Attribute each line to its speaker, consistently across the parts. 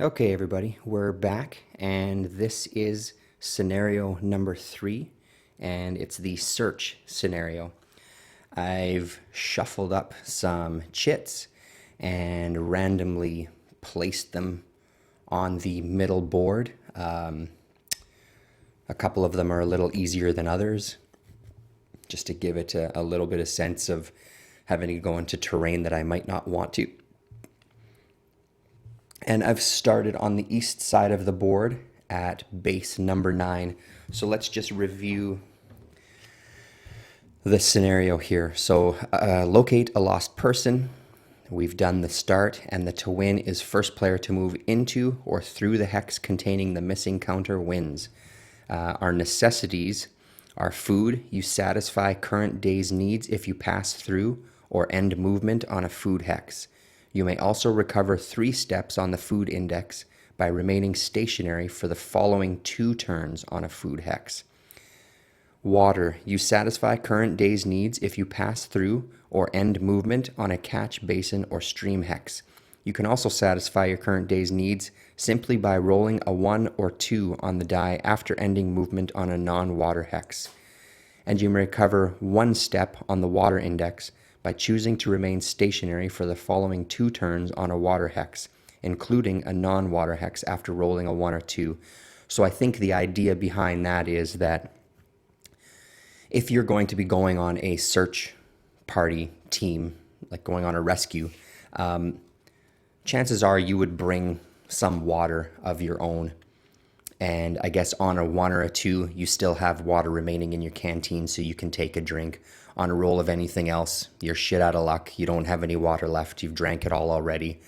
Speaker 1: Okay, everybody, we're back, and this is scenario number 3, and it's the search scenario. I've shuffled up some chits and randomly placed them on the middle board. A couple of them are a little easier than others, just to give it a little bit of sense of having to go into terrain that I might not want to. And I've started on the east side of the board at base number 9. So let's just review the scenario here. So locate a lost person. We've done the start, and the to win is first player to move into or through the hex containing the missing counter wins. Our necessities are food. You satisfy current day's needs if you pass through or end movement on a food hex. You may also recover 3 steps on the food index by remaining stationary for the following 2 turns on a food hex. Water. You satisfy current day's needs if you pass through or end movement on a catch, basin, or stream hex. You can also satisfy your current day's needs simply by rolling a 1 or 2 on the die after ending movement on a non-water hex. And you may recover 1 step on the water index by choosing to remain stationary for the following 2 turns on a water hex, including a non-water hex after rolling a 1 or 2. So I think the idea behind that is that if you're going to be going on a search party team, like going on a rescue, chances are you would bring some water of your own. And I guess on a 1 or a 2, you still have water remaining in your canteen so you can take a drink. On a roll of anything else, you're shit out of luck. You don't have any water left. You've drank it all already.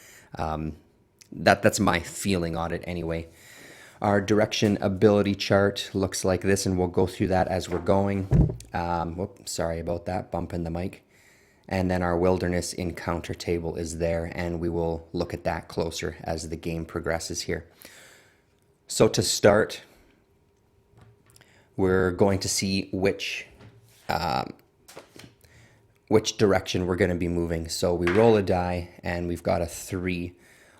Speaker 1: That's my feeling on it anyway. Our direction ability chart looks like this, and we'll go through that as we're going. Whoops, sorry about that, bumping the mic. And then our wilderness encounter table is there, and we will look at that closer as the game progresses here. So to start, we're going to see which direction we're going to be moving. So we roll a die, and we've got a 3.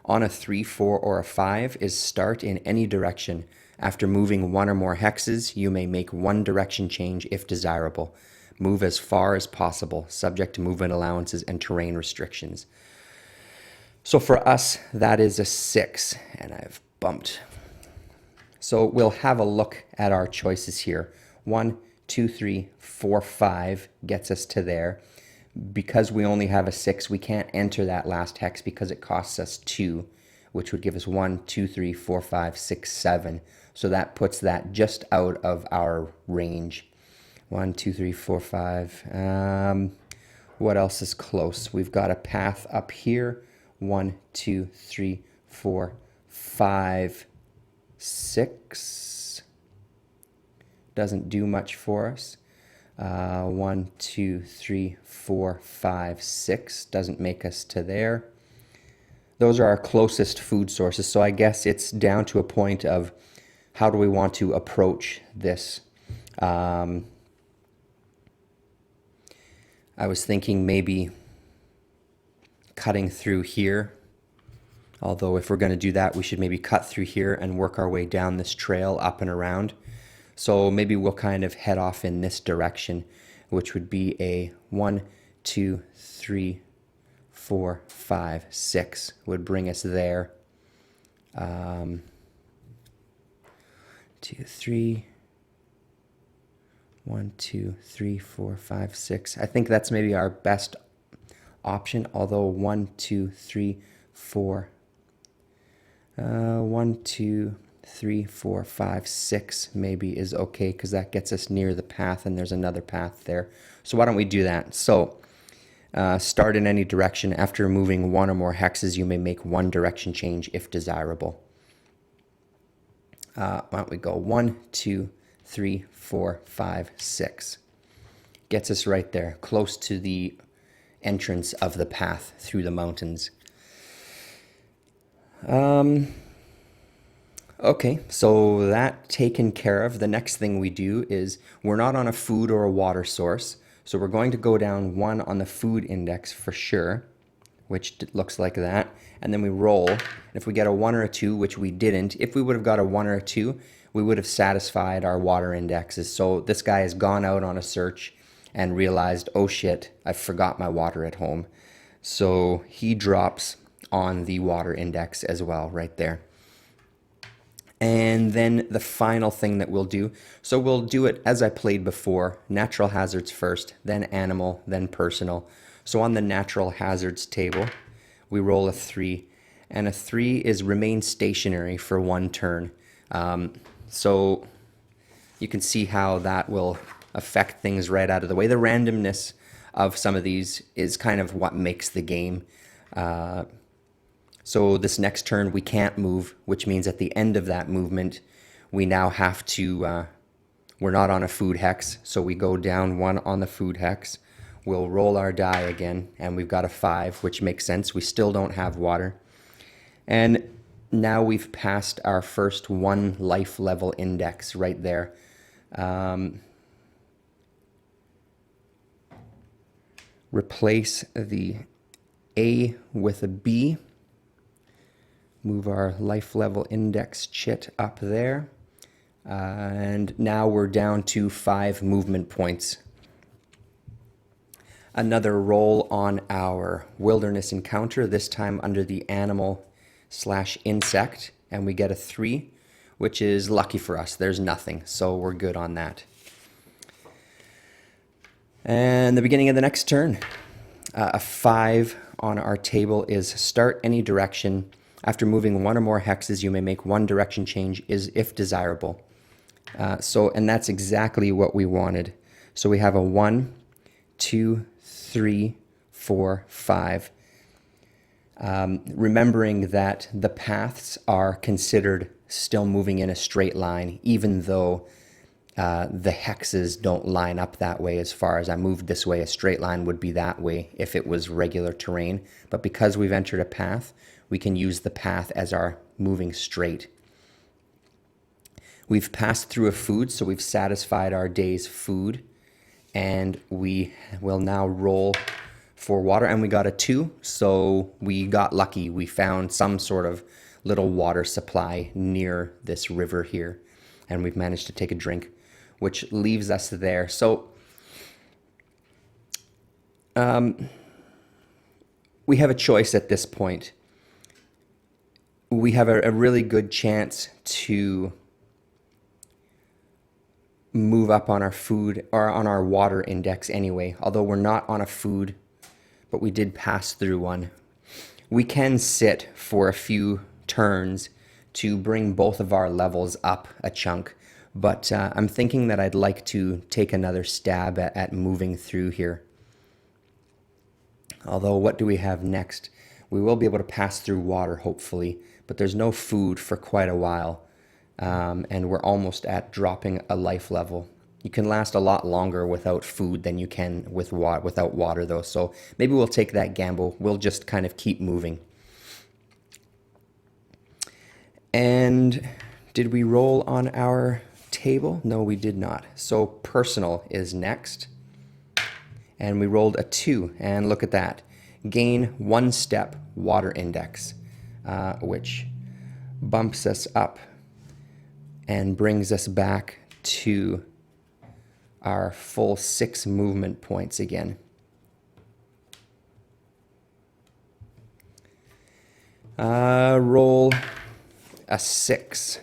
Speaker 1: On a 3, 4, or a 5 is start in any direction. After moving 1 or more hexes, you may make 1 direction change if desirable. Move as far as possible, subject to movement allowances and terrain restrictions. So for us, that is a 6, and I've bumped. So we'll have a look at our choices here. 1, 2, 3, 4, 5 gets us to there. Because we only have a 6, we can't enter that last hex because it costs us 2, which would give us 1, 2, 3, 4, 5, 6, 7. So that puts that just out of our range. 1, 2, 3, 4, 5. What else is close? We've got a path up here. 1, 2, 3, 4, 5, 6. Doesn't do much for us. 1, 2, 3, 4, 5, 6 doesn't make us to there. Those are our closest food sources. So I guess it's down to a point of how do we want to approach this. I was thinking maybe cutting through here. Although if we're going to do that, we should maybe cut through here and work our way down this trail up and around. So maybe we'll kind of head off in this direction, which would be a 1, 2, 3, 4, 5, 6 would bring us there. 2, 3, 1, 2, 3, 4, 5, 6. I think that's maybe our best option, although 1, 2, 3, 4. 1, 2, 3, 4, 5, 6 maybe is okay because that gets us near the path and there's another path there. So why don't we do that? So start in any direction. After moving 1 or more hexes, you may make 1 direction change if desirable. Why don't we go 1, 2, 3, 4, 5, 6. Gets us right there, close to the entrance of the path through the mountains. Okay, so that taken care of, the next thing we do is we're not on a food or a water source, so we're going to go down 1 on the food index for sure. which looks like that. And then we roll. And if we get a 1 or a 2, which we didn't, if we would have got a 1 or a 2, we would have satisfied our water indexes. So this guy has gone out on a search and realized, oh shit, I forgot my water at home. So he drops on the water index as well, right there. And then the final thing that we'll do, so we'll do it as I played before, natural hazards first, then animal, then personal. So on the natural hazards table, we roll a 3, and a 3 is remain stationary for 1 turn. So you can see how that will affect things right out of the way. The randomness of some of these is kind of what makes the game. So this next turn we can't move, which means at the end of that movement, we now have to, we're not on a food hex, so we go down 1 on the food hex. We'll roll our die again, and we've got a 5, which makes sense. We still don't have water. And now we've passed our first 1 life level index right there. Replace the A with a B. Move our life level index chit up there. And now we're down to 5 movement points. Another roll on our wilderness encounter, this time under the animal/insect, and we get a 3, which is lucky for us. There's nothing, so we're good on that. And the beginning of the next turn, a 5 on our table is start any direction. After moving 1 or more hexes, you may make 1 direction change if desirable. And that's exactly what we wanted. So we have a 1, 2, 3, 4, 5. Remembering that the paths are considered still moving in a straight line, even though the hexes don't line up that way. As far as I moved this way, a straight line would be that way if it was regular terrain. But because we've entered a path, we can use the path as our moving straight. We've passed through a food, so we've satisfied our day's food, and we will now roll for water, and we got a 2, so we got lucky. We found some sort of little water supply near this river here, and we've managed to take a drink, which leaves us there. So we have a choice at this point. We have a really good chance to move up on our food or on our water index anyway, although we're not on a food, but we did pass through 1. We can sit for a few turns to bring both of our levels up a chunk, but I'm thinking that I'd like to take another stab at moving through here. Although, what do we have next? We will be able to pass through water, hopefully, but there's no food for quite a while, and we're almost at dropping a life level. You can last a lot longer without food than you can without water, though, so maybe we'll take that gamble. We'll just kind of keep moving. And did we roll on our table? No, we did not. So personal is next. And we rolled a 2, and look at that. Gain 1 step water index, which bumps us up and brings us back to our full 6 movement points again. Roll a 6.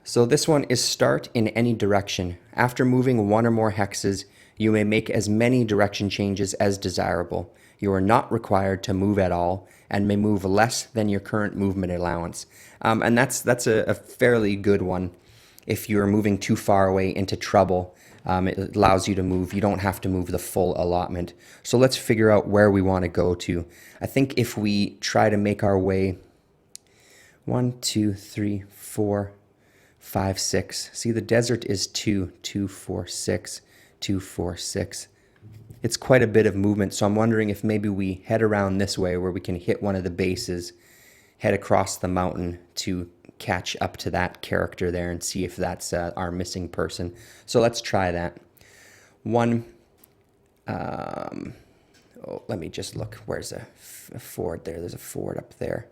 Speaker 1: So this one is start in any direction. After moving 1 or more hexes, you may make as many direction changes as desirable. You are not required to move at all and may move less than your current movement allowance. And that's a fairly good one. If you're moving too far away into trouble, it allows you to move. You don't have to move the full allotment. So let's figure out where we want to go to. I think if we try to make our way 1, 2, 3, 4, 5, 6. See, the desert is 2, 2, 4, 6, 2, 4, 6. It's quite a bit of movement, so I'm wondering if maybe we head around this way where we can hit one of the bases, head across the mountain to catch up to that character there and see if that's our missing person. So let's try that. Oh, let me just look. Where's a ford there? There's a ford up there.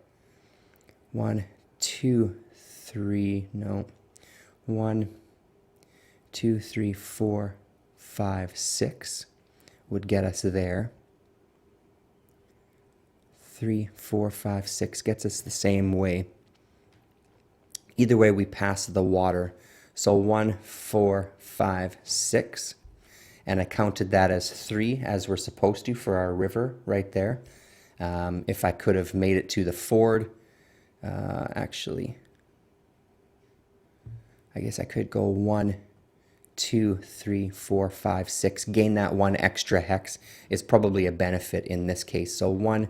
Speaker 1: 1, 2, 3, no. 1, 2, 3, 4, 5, 6 would get us there. 3, 4, 5, 6 gets us the same way. Either way, we pass the water. So 1, 4, 5, 6. And I counted that as 3, as we're supposed to for our river right there. If I could have made it to the ford, actually, I guess I could go 1, 2, 3, 4, 5, 6. Gain that 1 extra hex is probably a benefit in this case. So 1,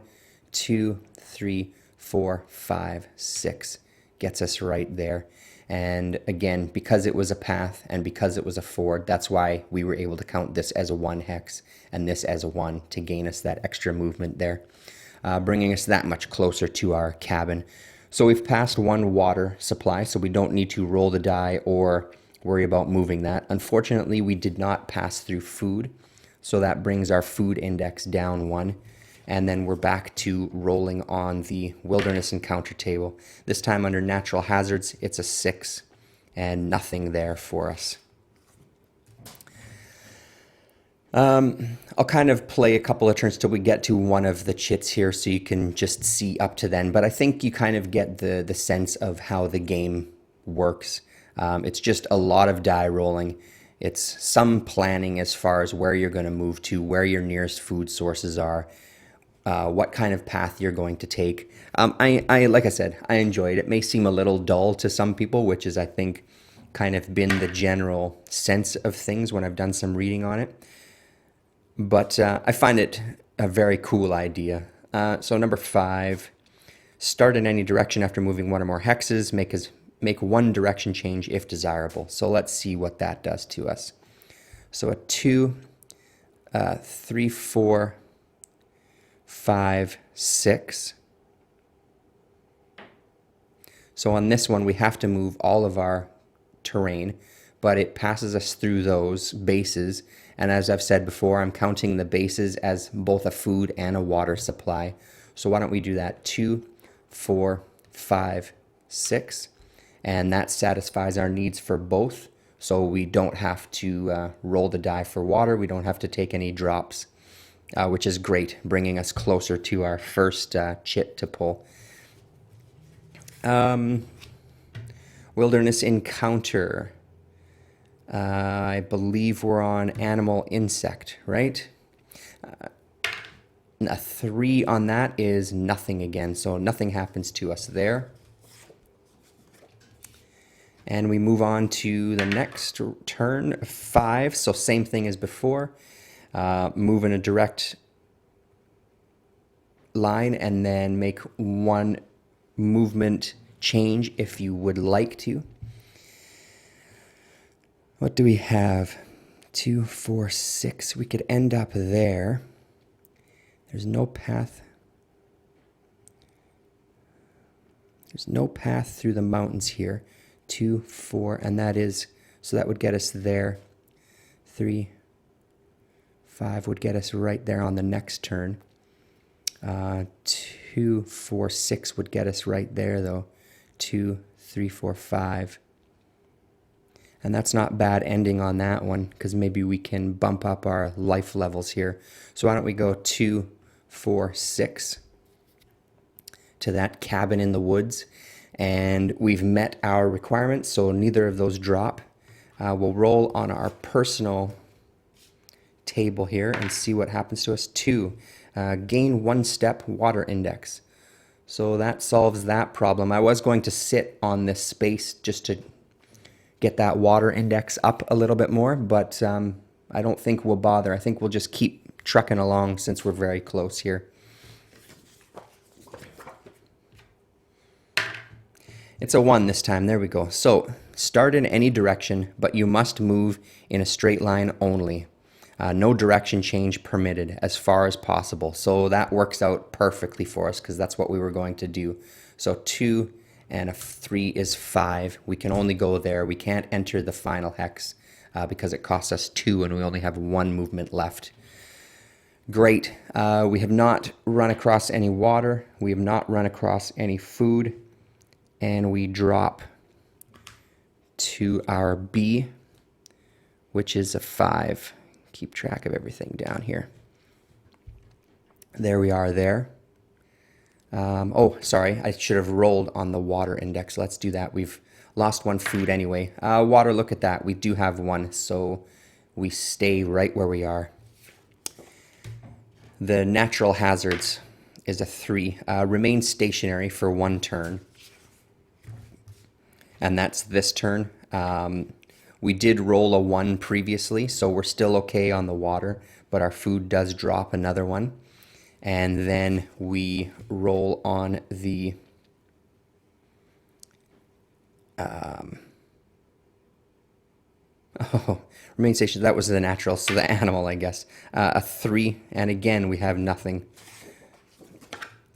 Speaker 1: 2, 3, 4, 5, 6 gets us right there. And again, because it was a path and because it was a ford, that's why we were able to count this as a 1 hex and this as a 1 to gain us that extra movement there, bringing us that much closer to our cabin. So we've passed 1 water supply, so we don't need to roll the die or worry about moving that. Unfortunately, we did not pass through food, so that brings our food index down 1. And then we're back to rolling on the wilderness encounter table. This time under natural hazards, it's a 6 and nothing there for us. I'll kind of play a couple of turns till we get to one of the chits here so you can just see up to then. But I think you kind of get the sense of how the game works. It's just a lot of die rolling. It's some planning as far as where you're going to move to, where your nearest food sources are, what kind of path you're going to take. I like I said, I enjoyed it. It may seem a little dull to some people, which is, I think, kind of been the general sense of things when I've done some reading on it. But I find it a very cool idea. So number 5, start in any direction after moving 1 or more hexes. Make 1 direction change if desirable. So let's see what that does to us. So a 2, 3, 4, 5, 6. So on this one, we have to move all of our terrain, but it passes us through those bases. And as I've said before, I'm counting the bases as both a food and a water supply. So why don't we do that? 2, 4, 5, 6. And that satisfies our needs for both. So we don't have to roll the die for water. We don't have to take any drops, which is great, bringing us closer to our first chit to pull. Wilderness encounter. I believe we're on animal insect, right? A 3 on that is nothing again, so nothing happens to us there. And we move on to the next turn, 5, so same thing as before. Move in a direct line and then make 1 movement change if you would like to. What do we have? 2, 4, 6. We could end up there. There's no path. There's no path through the mountains here. 2, 4, and that is, so that would get us there. 3, 5 would get us right there on the next turn. 2, 4, 6 would get us right there though. 2, 3, 4, 5. And that's not bad ending on that one, because maybe we can bump up our life levels here. So why don't we go 2, 4, 6 to that cabin in the woods. And we've met our requirements, so neither of those drop. We'll roll on our personal table here and see what happens to us. 2, gain 1 step water index. So that solves that problem. I was going to sit on this space just to get that water index up a little bit more, but I don't think we'll bother. I think we'll just keep trucking along since we're very close here. It's a 1 this time. There we go. So start in any direction, but you must move in a straight line only. No direction change permitted as far as possible. So that works out perfectly for us because that's what we were going to do. So 2 and a 3 is 5. We can only go there. We can't enter the final hex because it costs us 2 and we only have 1 movement left. Great. We have not run across any water. We have not run across any food. And we drop to our B, which is a 5. Keep track of everything down here. There we are there. Oh, sorry, I should have rolled on the water index. Let's do that. We've lost one food anyway. Water, look at that. We do have one, so we stay right where we are. The natural hazards is a 3. Remain stationary for 1 turn. And that's this turn. We did roll a 1 previously, so we're still okay on the water, but our food does drop another 1. And then we roll on the remain station. That was the natural, so the animal, I guess. A 3, and again, we have nothing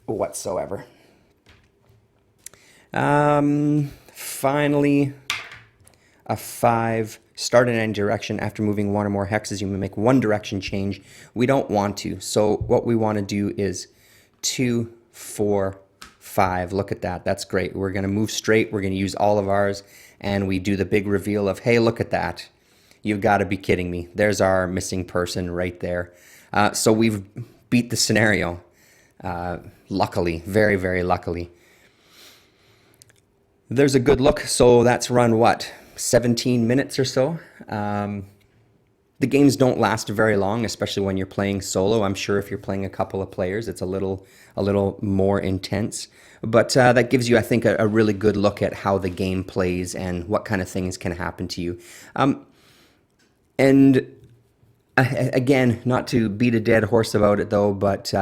Speaker 1: whatsoever. Finally, a 5. Start in any direction. After moving 1 or more hexes, you may make 1 direction change. We don't want to. So what we want to do is 2, 4, 5. Look at that. That's great. We're going to move straight. We're going to use all of ours. And we do the big reveal of, hey, look at that. You've got to be kidding me. There's our missing person right there. So we've beat the scenario. Luckily. Very, very luckily. There's a good look. So that's run what? 17 minutes or so. The games don't last very long, especially when you're playing solo. I'm sure if you're playing a couple of players, it's a little more intense. But that gives you, I think, a really good look at how the game plays and what kind of things can happen to you. And again, not to beat a dead horse about it though, but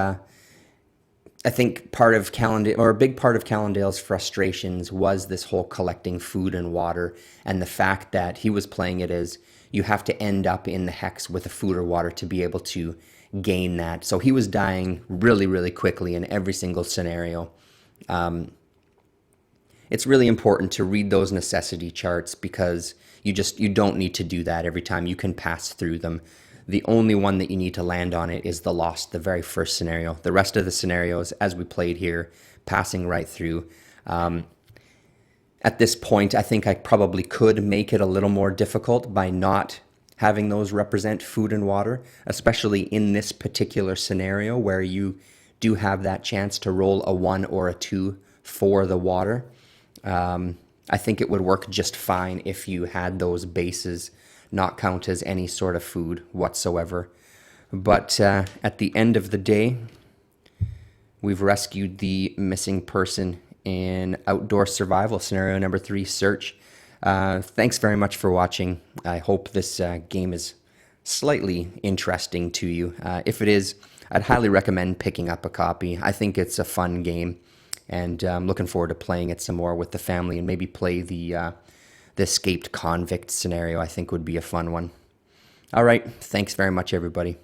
Speaker 1: I think part of a big part of Callendale's frustrations was this whole collecting food and water, and the fact that he was playing it as you have to end up in the hex with a food or water to be able to gain that. So he was dying really, really quickly in every single scenario. It's really important to read those necessity charts because you don't need to do that every time. You can pass through them. The only one that you need to land on it is the lost, the very first scenario. The rest of the scenarios, as we played here, passing right through. At this point, I think I probably could make it a little more difficult by not having those represent food and water, especially in this particular scenario where you do have that chance to roll a 1 or a 2 for the water. I think it would work just fine if you had those bases not count as any sort of food whatsoever. But at the end of the day, we've rescued the missing person in Outdoor Survival Scenario number 3, Search. Thanks very much for watching. I hope this game is slightly interesting to you. If it is, I'd highly recommend picking up a copy. I think it's a fun game, and I'm looking forward to playing it some more with the family and maybe play the escaped convict scenario. I think would be a fun one. All right, thanks very much, everybody.